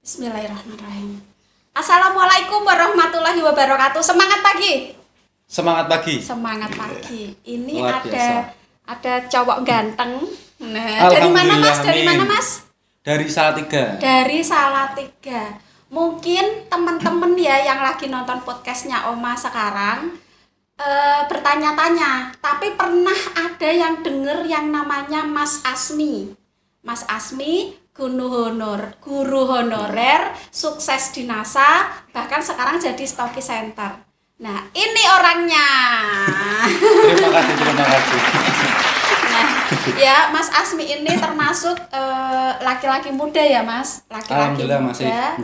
Bismillahirrahmanirrahim. Assalamualaikum warahmatullahi wabarakatuh. Semangat pagi. Semangat pagi. Semangat pagi. Ini Luar biasa. ada cowok ganteng. Nah, dari mana Mas? Dari mana Mas? Dari Salatiga. Dari Salatiga. Mungkin teman-teman ya yang lagi nonton podcastnya Oma sekarang bertanya-tanya, tapi pernah ada yang denger yang namanya Mas Asmi. Mas Asmi guru honorer, sukses di NASA, bahkan sekarang jadi Stocky Center. Nah, ini orangnya. Terima kasih. Nah, ya Mas Asmi ini termasuk laki-laki muda ya Mas, laki-laki muda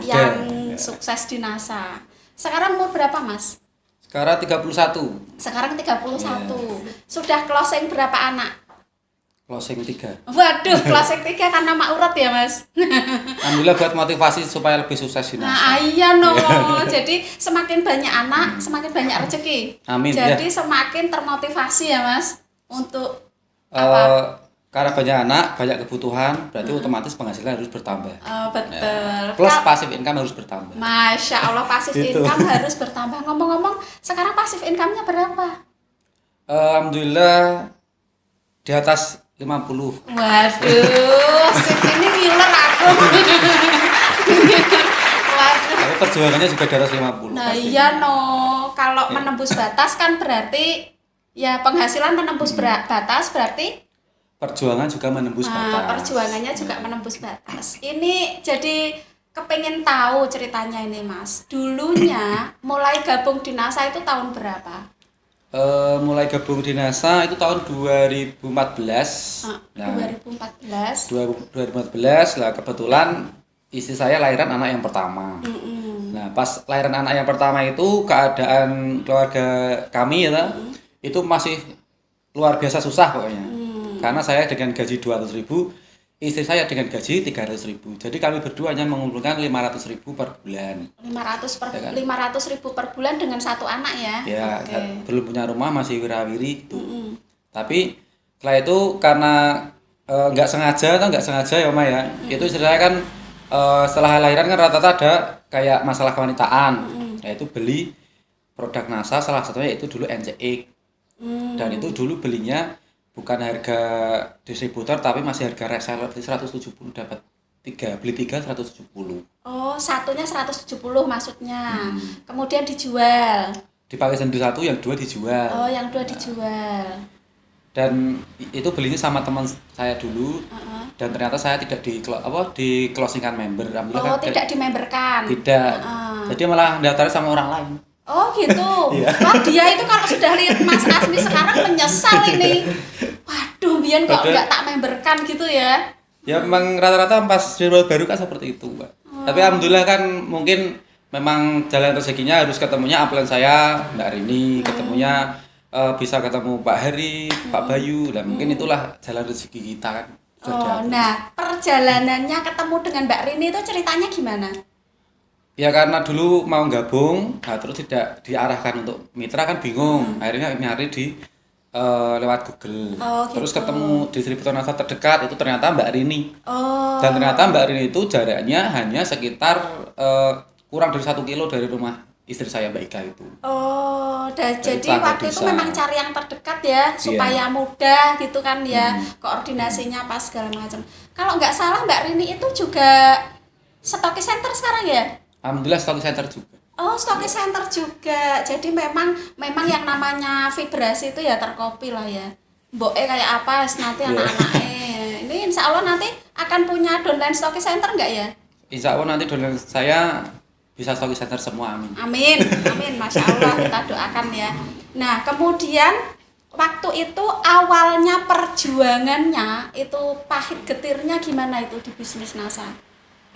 yang sukses di NASA. Sekarang umur berapa Mas? Sekarang 31. Sekarang 31. Sudah closing berapa anak? Closing 3. Waduh, closing 3 karena mak urat ya Mas. Alhamdulillah buat motivasi supaya lebih sukses di NASA. Nah, iya no. Jadi semakin banyak anak, semakin banyak rezeki. Amin. Jadi Ya. semakin termotivasi ya Mas untuk apa? Karena banyak anak, banyak kebutuhan, berarti otomatis penghasilan harus bertambah. Betul. Plus passive income harus bertambah. Masya Allah, passive Gitu. income harus bertambah. Ngomong-ngomong, sekarang passive income-nya berapa? Alhamdulillah di atas 50. Waduh, sip ini ngiler aku. Waduh. Tapi perjuangannya juga di atas 50. Nah pasti. iya no, kalau menembus batas kan berarti ya penghasilan menembus batas berarti Perjuangan juga menembus batas. perjuangannya juga menembus batas. Ini jadi kepengen tahu ceritanya ini Mas. Dulunya mulai gabung di NASA itu tahun berapa? Mulai gabung di NASA itu tahun 2014. Nah, 2014. 2014 lah kebetulan istri saya lahiran anak yang pertama. Nah, pas lahiran anak yang pertama itu keadaan keluarga kami ya, itu masih luar biasa susah pokoknya. Karena saya dengan gaji 200.000, istri saya dengan gaji 300.000. Jadi kami berdua hanya mengumpulkan 500.000 per bulan. 500.000 per bulan dengan satu anak ya? Ya, Oke. belum punya rumah, masih wirawiri gitu. Tapi setelah itu karena nggak sengaja ya Oma ya, itu istri saya kan setelah lahiran kan rata-rata ada kayak masalah kewanitaan, yaitu beli produk NASA, salah satunya yaitu dulu NCX. Dan itu dulu belinya bukan harga distributor tapi masih harga reseller di 170, dapat beli 3 170. Oh, satunya 170 maksudnya. Kemudian dijual. Dipakai sendiri satu, yang dua dijual. Oh, yang dua dijual. Dan itu belinya sama teman saya dulu. Dan ternyata saya tidak di closingkan member. Alhamdulillah Oh, kan tidak dimemberkan. tidak. Jadi malah daftarnya sama orang lain. Oh, gitu. Iya. Wah, dia itu kalau sudah lihat Mas Asmi sekarang menyesal ini. Waduh, biar kok nggak tak memberkan gitu ya. Ya memang rata-rata pas di baru kan seperti itu, Mbak. Tapi alhamdulillah kan mungkin memang jalan rezekinya harus ketemunya upline saya, Mbak Rini, ketemunya bisa ketemu Pak Heri, Pak Bayu, dan mungkin itulah jalan rezeki kita kan. Oh, nah perjalanannya ketemu dengan Mbak Rini itu ceritanya gimana? Ya karena dulu mau gabung, nah, terus tidak diarahkan untuk mitra kan bingung. Akhirnya nyari di lewat Google. Oh, Terus gitu. ketemu distributor NASA terdekat itu ternyata Mbak Rini. Oh. Dan ternyata Mbak Rini itu jaraknya hanya sekitar kurang dari 1 kilo dari rumah istri saya Mbak Ika itu. Oh, jadi tetangga waktu itu desa. memang cari yang terdekat ya, supaya mudah gitu kan ya, koordinasinya pas segala macam. Kalau nggak salah Mbak Rini itu juga Stocky Center sekarang ya? Alhamdulillah Stocky Center juga. Oh, Stocky Center juga. Jadi memang yang namanya vibrasi itu ya terkopi lah ya. Mboknya kayak apa nanti anak-anaknya. Ini insya Allah nanti akan punya downline Stocky Center nggak ya? Insya Allah nanti downline saya bisa Stocky Center semua, amin. Amin, amin, Masya Allah, kita doakan ya. Nah, kemudian waktu itu awalnya perjuangannya itu pahit getirnya gimana itu di bisnis NASA?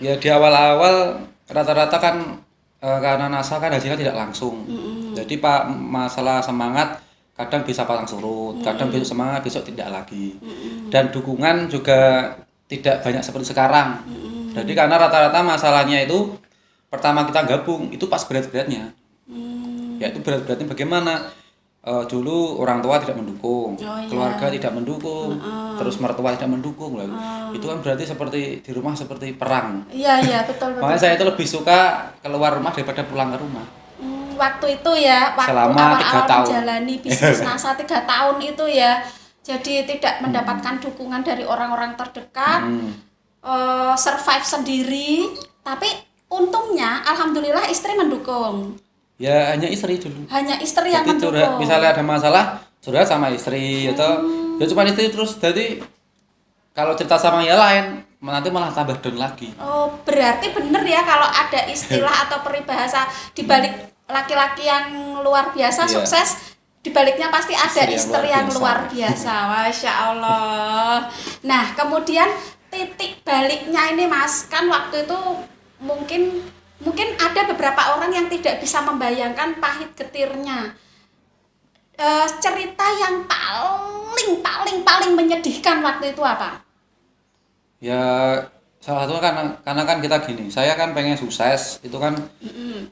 Ya di awal-awal rata-rata kan karena NASA kan hasilnya tidak langsung. Jadi Pak masalah semangat kadang bisa pasang surut, kadang besok semangat besok tidak lagi. Dan dukungan juga tidak banyak seperti sekarang. Jadi karena rata-rata masalahnya itu pertama kita gabung itu pas berat-beratnya. Yaitu berat-beratnya bagaimana? dulu orang tua tidak mendukung, Oh, iya. keluarga tidak mendukung, terus mertua tidak mendukung lah. Itu kan berarti seperti di rumah seperti perang. Iya, betul betul. Makanya saya itu lebih suka keluar rumah daripada pulang ke rumah. Waktu itu ya, waktu Selama 3 awal-awal tahun. menjalani bisnis NASA 3 tahun itu ya, jadi tidak mendapatkan dukungan dari orang-orang terdekat, survive sendiri, tapi untungnya alhamdulillah istri mendukung. Ya hanya istri dulu. Hanya istri yang Jadi curhat, mendukung. misalnya ada masalah curhat sama istri atau ya cuma istri terus. Jadi kalau cerita sama yang lain nanti malah tambah down lagi. Oh, berarti bener ya kalau ada istilah atau peribahasa di balik laki-laki yang luar biasa Iya. sukses, di baliknya pasti ada Istri istri yang luar yang biasa. luar biasa. Masya Allah. Nah, kemudian titik baliknya ini Mas, kan waktu itu mungkin ada beberapa orang yang tidak bisa membayangkan pahit getirnya. Cerita yang paling menyedihkan waktu itu apa? Ya salah satunya karena kan kita gini, saya kan pengen sukses itu kan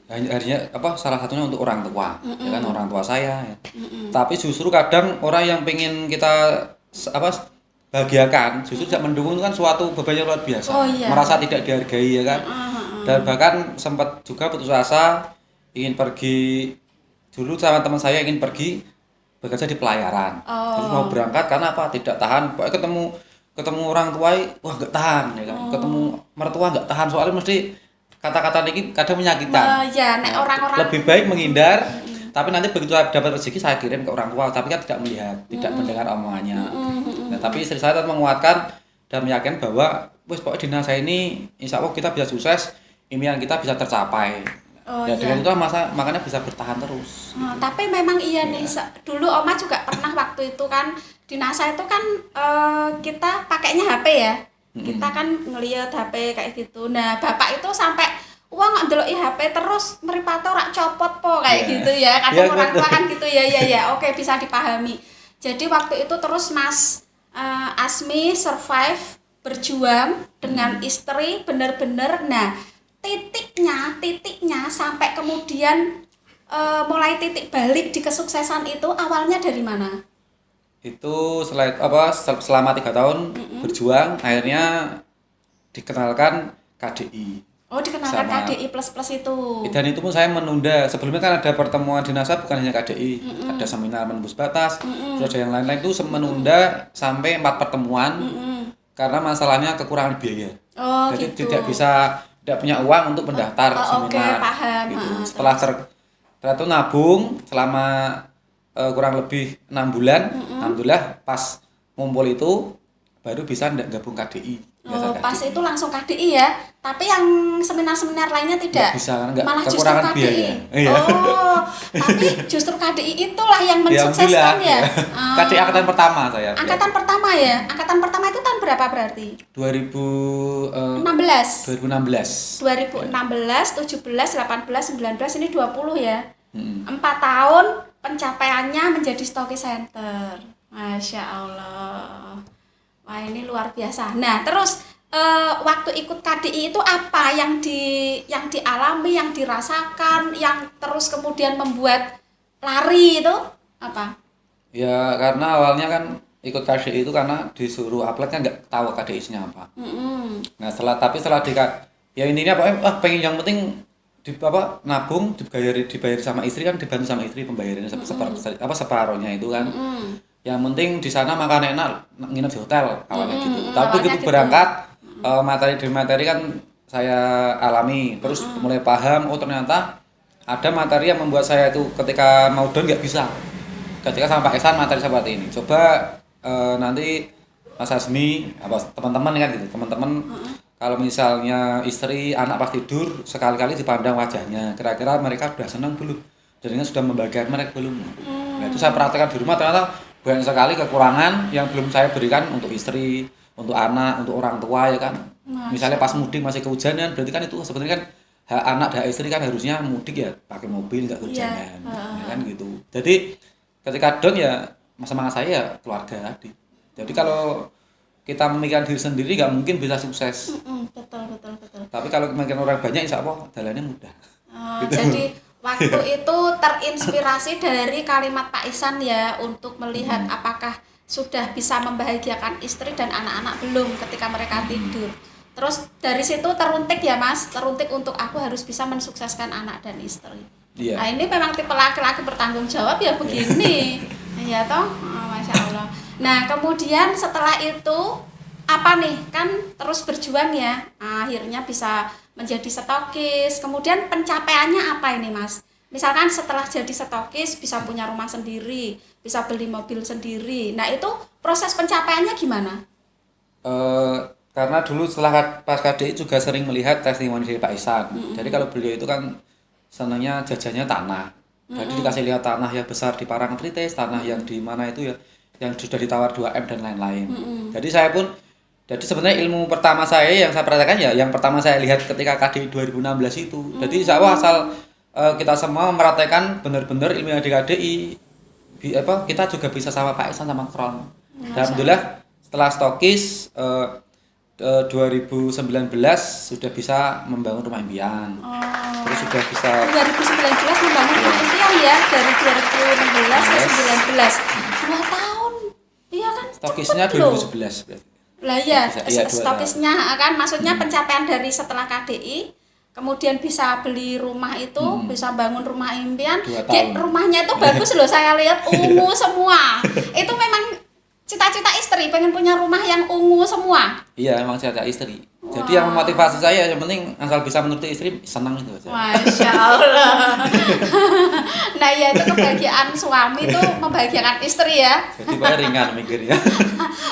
hanya apa salah satunya untuk orang tua, ya kan orang tua saya. Ya. Tapi justru kadang orang yang pengen kita bahagiakan justru tidak mendukung itu kan suatu beban yang luar biasa, Oh, iya. merasa tidak dihargai ya kan. Dan bahkan sempat juga putus asa ingin pergi dulu sama teman saya ingin pergi bekerja di pelayaran. Terus mau berangkat karena apa? Tidak tahan. Pokoknya ketemu orang tua, wah nggak tahan ya kan. Ketemu mertua nggak tahan soalnya mesti kata-kata ini kadang menyakitkan. Ya, nek orang-orang Lebih baik menghindar. Tapi nanti begitu dapat rezeki saya kirim ke orang tua, tapi kan tidak melihat, tidak mendengar omongannya. Nah, tapi istri saya tetap menguatkan dan meyakinkan bahwa wes pokoknya di NASA ini insya Allah kita bisa sukses, impian kita bisa tercapai. Oh, Dan iya. dengan itu makanya bisa bertahan terus. Tapi memang iya nih, dulu Oma juga pernah waktu itu kan di NASA itu kan kita pakainya HP ya. Kita kan ngeliat HP kayak gitu. Nah, Bapak itu sampai wah ndeloki HP terus mripate ora copot po kayak Iya. gitu ya. Kadang Iya, orang tua betul. kan gitu ya. Oke, bisa dipahami. Jadi waktu itu terus Mas Asmi survive berjuang dengan istri bener-bener. Nah, titiknya sampai kemudian mulai titik balik di kesuksesan itu awalnya dari mana? Itu selama 3 tahun berjuang akhirnya dikenalkan KDI. Oh, dikenalkan Sama- KDI plus itu. Dan itu pun saya menunda. Sebelumnya kan ada pertemuan di NASA bukan hanya KDI, ada seminar menembus batas, terus ada yang lain-lain itu menunda sampai 4 pertemuan karena masalahnya kekurangan biaya. Oh, Jadi gitu. tidak punya uang untuk mendaftar Oke, seminar. paham. Gitu. Ah, Setelah setelah itu nabung selama kurang lebih 6 bulan, alhamdulillah pas ngumpul itu baru bisa gabung KDI. Oh, pas itu langsung KDI ya. Tapi yang seminar-seminar lainnya tidak. Nggak bisa, kan? Malah justru Kekurangan KDI. biaya. Iya. Oh, tapi justru KDI itulah yang mensukseskan ya. KDI angkatan pertama saya. Angkatan pertama ya. Angkatan pertama itu tahun berapa berarti? 2016. 16. 2016, 17, 18, 19 ini 20 ya. 4 tahun pencapaiannya menjadi Stocky Center. Masya Allah. Wah, ini luar biasa. Nah, terus waktu ikut KDI itu apa yang dialami, yang dirasakan, yang terus kemudian membuat lari itu apa? Ya karena awalnya kan ikut KDI itu karena disuruh upload kan nggak tahu KDI isinya apa. Nah setelah ya intinya pengen yang penting nabung dibayar sama istri kan dibantu sama istri pembayarannya separohnya itu kan. Yang penting di sana makan enak, nginep di hotel awalnya gitu. Tapi awalnya begitu gitu. berangkat materi demi materi kan saya alami, terus mulai paham ternyata ada materi yang membuat saya itu ketika mau down nggak bisa. Ketika sama Pak Esan materi seperti ini. Coba nanti Mas Asmi teman-teman kan gitu, teman-teman kalau misalnya istri anak pas tidur sekali-kali dipandang wajahnya, kira-kira mereka sudah senang belum? Jadinya sudah membagikan mereka belum? Nah, itu saya perhatikan di rumah ternyata banyak sekali kekurangan yang belum saya berikan untuk istri, untuk anak, untuk orang tua ya kan. Misalnya pas mudik masih kehujanan, berarti kan itu sebenarnya kan hak anak dan istri kan harusnya mudik ya pakai mobil nggak kehujanan, ya kan gitu. Jadi ketika down ya semangat saya ya keluarga tadi. Jadi kalau kita memikirkan diri sendiri nggak mungkin bisa sukses. Betul. Tapi kalau memikirkan orang banyak insya Allah jalannya mudah. Jadi waktu itu terinspirasi dari kalimat Pak Ihsan ya untuk melihat apakah sudah bisa membahagiakan istri dan anak-anak belum ketika mereka tidur. Terus dari situ teruntik ya Mas, teruntik untuk aku harus bisa mensukseskan anak dan istri. Iya. Nah ini memang tipe laki-laki bertanggung jawab ya begini. Iya toh, oh, Masya Allah. Nah kemudian setelah itu apa nih, kan terus berjuang ya, akhirnya bisa menjadi stokis. Kemudian pencapaiannya apa ini Mas? Misalkan setelah jadi stokis bisa punya rumah sendiri, bisa beli mobil sendiri. Nah itu proses pencapaiannya gimana? Karena dulu setelah pas KDI juga sering melihat testimoni dari Pak Ihsan. Jadi kalau beliau itu kan senangnya jajannya tanah. Jadi dikasih lihat tanah yang besar di Parangtritis, tanah yang di mana itu ya, yang sudah ditawar 2M dan lain-lain. Jadi saya pun, jadi sebenarnya ilmu pertama saya yang saya praktekkan ya, yang pertama saya lihat ketika KDI 2016 itu. Jadi insya Allah asal kita semua mempraktekkan benar-benar ilmu yang di KDI, kita juga bisa sama Pak Ihsan sama Kron. Dan alhamdulillah setelah stokis 2019 sudah bisa membangun rumah impian. Terus sudah bisa 2019 membangun rumah impian ya, dari 2016 ke 19. 2 tahun. Iya kan? stokisnya cepet loh. 2011 berarti. Lah ya, Iya, 2 stokisnya kan maksudnya pencapaian dari setelah KDI, kemudian bisa beli rumah itu, bisa bangun rumah impian. 2 tahun. Rumahnya itu bagus loh, saya lihat ungu semua. Itu memang cita-cita istri pengen punya rumah yang ungu semua. Iya, emang saya ada istri. Jadi yang memotivasi saya yang penting asal bisa menuruti istri senang itu aja. Masya Allah. Nah ya itu kebahagiaan suami itu membahagiakan istri ya. Jadi pokoknya ringan mikirnya.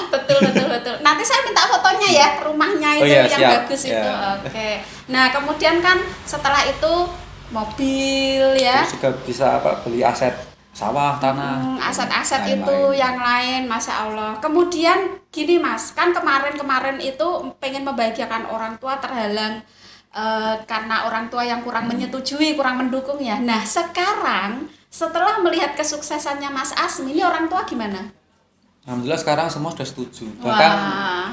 betul. Nanti saya minta fotonya ya, rumahnya itu iya, yang siap. bagus Ya. itu. Oke. Nah kemudian kan setelah itu mobil ya. Terus juga bisa beli aset sawah, tanah. Aset-aset lain-lain. itu yang lain, Masya Allah. Kemudian gini Mas, kan kemarin itu pengen membahagiakan orang tua terhalang karena orang tua yang kurang menyetujui, kurang mendukung ya. Nah sekarang setelah melihat kesuksesannya Mas Asmi, ini orang tua gimana? Alhamdulillah sekarang semua sudah setuju. Bahkan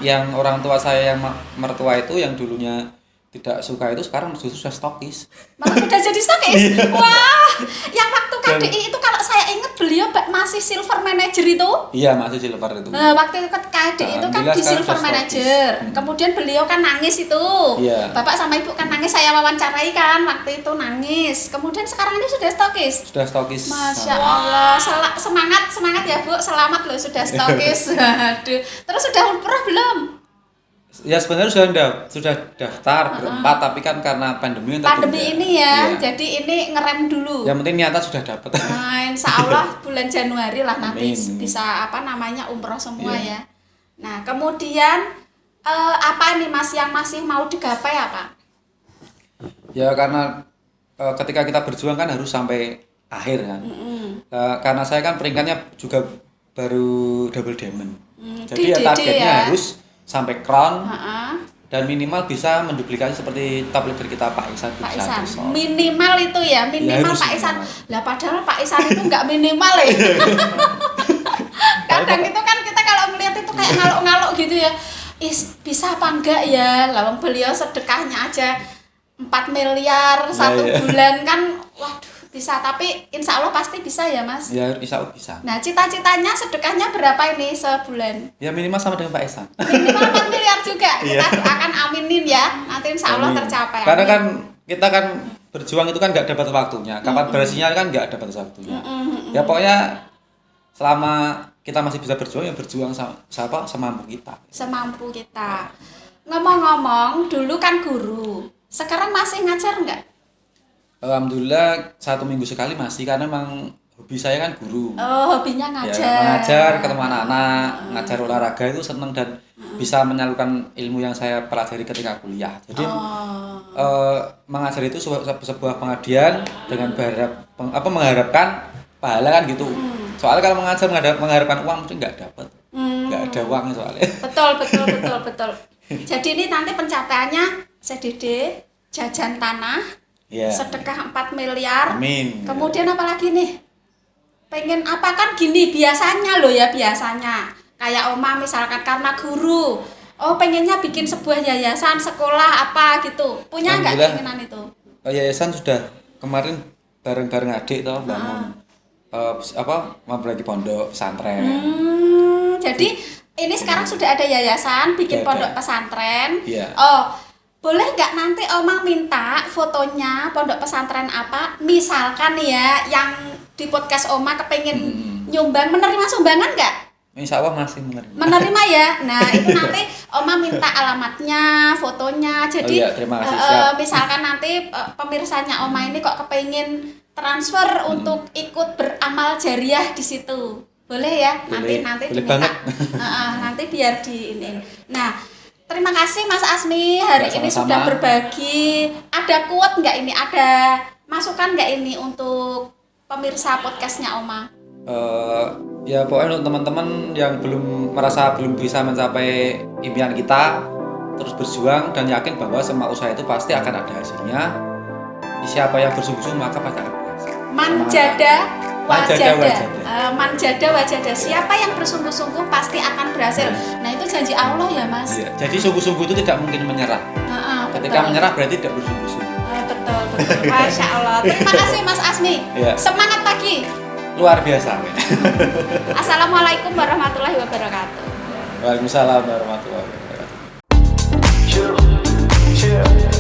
yang orang tua saya yang mertua itu yang dulunya tidak suka itu sekarang justru sudah stokis. Malah sudah jadi stokis. Wah, yang waktu KDI itu kalau saya ingat beliau masih silver manager itu. Iya, masih silver itu. Nah, waktu itu KDI itu kan Alhamdulillah di sekarang silver sudah manager. stokis. Kemudian beliau kan nangis itu. Iya. Bapak sama Ibu kan nangis, saya wawancarai kan waktu itu nangis. Kemudian sekarang ini sudah stokis. Sudah stokis. Masya Allah, semangat ya Bu, selamat loh sudah stokis. Aduh, terus sudah umroh belum? Ya sebenarnya sudah daftar berempat tapi kan karena pandemi Pandemi ini ya, Iya. jadi ini ngerem dulu. Yang penting niatan sudah dapat. Nah, insya Allah bulan Januari lah nanti Amin. bisa umroh semua Iya. ya. Nah kemudian apa nih Mas yang masih mau digapai apa? Ya karena ketika kita berjuang kan harus sampai akhir kan. Karena saya kan peringkatnya juga baru double diamond. Jadi ya DDD targetnya ya. harus sampai crown Heeh. dan minimal bisa menduplikasi seperti top leader kita Pak Ihsan. Pak Ihsan minimal itu ya, minimal harus Pak Ihsan. minimal. Lah padahal Pak Ihsan itu nggak minimal ya. Kadang itu kan kita kalau melihat itu kayak ngalok-ngalok gitu ya. Bisa apa enggak ya? Lawang beliau sedekahnya aja 4 miliar satu iya. bulan kan, waduh bisa. Tapi insya Allah pasti bisa ya Mas. Ya insya Allah bisa. Nah cita-citanya sedekahnya berapa ini sebulan? Ya minimal sama dengan Pak Ihsan. Minimal 4 miliar juga. Iya. Kita doakan aminin ya. Nanti insya Allah Amin. tercapai. Karena Amin. kan kita kan berjuang itu kan nggak dapat waktunya. Kapan berhasilnya kan nggak dapat waktunya. Ya pokoknya selama kita masih bisa berjuang ya berjuang semampu kita. Semampu kita. Ngomong-ngomong, dulu kan guru. Sekarang masih ngajar nggak? Alhamdulillah 1 minggu sekali masih karena memang hobi saya kan guru. Oh, hobinya Ya, ngajar. mengajar ketemu anak-anak, ngajar olahraga itu seneng dan bisa menyalurkan ilmu yang saya pelajari ketika kuliah. Jadi mengajar itu sebuah pengabdian dengan mengharapkan pahala kan gitu. Soalnya kalau mengajar mengharapkan uang mungkin nggak dapat, nggak ada uang soalnya. Betul. Jadi ini nanti pencapaiannya CDD, jajan tanah, Iya. sedekah 4 miliar. Amin. Kemudian apa lagi nih? Pengen apa kan gini biasanya loh ya, biasanya kayak Oma misalkan karena guru, oh pengennya bikin sebuah yayasan sekolah apa gitu, punya nggak Alhamdulillah. keinginan itu? Yayasan sudah kemarin bareng-bareng adik toh bangun memperbaiki pondok pesantren. Jadi ini sekarang sudah ada yayasan bikin Sudah pondok ada. pesantren. Iya. Oh, boleh nggak nanti Oma minta fotonya pondok pesantren apa? Misalkan ya yang di podcast Oma kepengen nyumbang, menerima sumbangan nggak? Insya Allah masih menerima. Menerima ya. Nah, itu nanti Oma minta alamatnya, fotonya. Jadi Oh iya, terima kasih, siap. misalkan nanti pemirsanya Oma ini kok kepengen transfer untuk ikut beramal jariah di situ. Boleh ya? Boleh, nanti boleh diminta. banget. Nanti biar diinin. Nah, terima kasih Mas Asmi hari Ya, ini sama-sama. sudah berbagi. Ada quote nggak ini? Ada masukan nggak ini untuk pemirsa podcastnya Oma? Ya pokoknya untuk teman-teman yang belum bisa mencapai impian kita, terus berjuang dan yakin bahwa semua usaha itu pasti akan ada hasilnya. Siapa yang bersungguh-sungguh maka pasti akan berhasil. Manjada wajada. Wajada. Manjada wajada. Siapa yang bersungguh-sungguh pasti akan berhasil. Nah, itu janji Allah ya, Mas. Iya, jadi sungguh-sungguh itu tidak mungkin menyerah. Ketika Betul. menyerah berarti tidak bersungguh-sungguh. Betul. Masya Allah. Terima kasih Mas Asmi. Iya. Semangat pagi. Luar biasa. Assalamualaikum warahmatullahi wabarakatuh. Waalaikumsalam warahmatullahi wabarakatuh. Chill.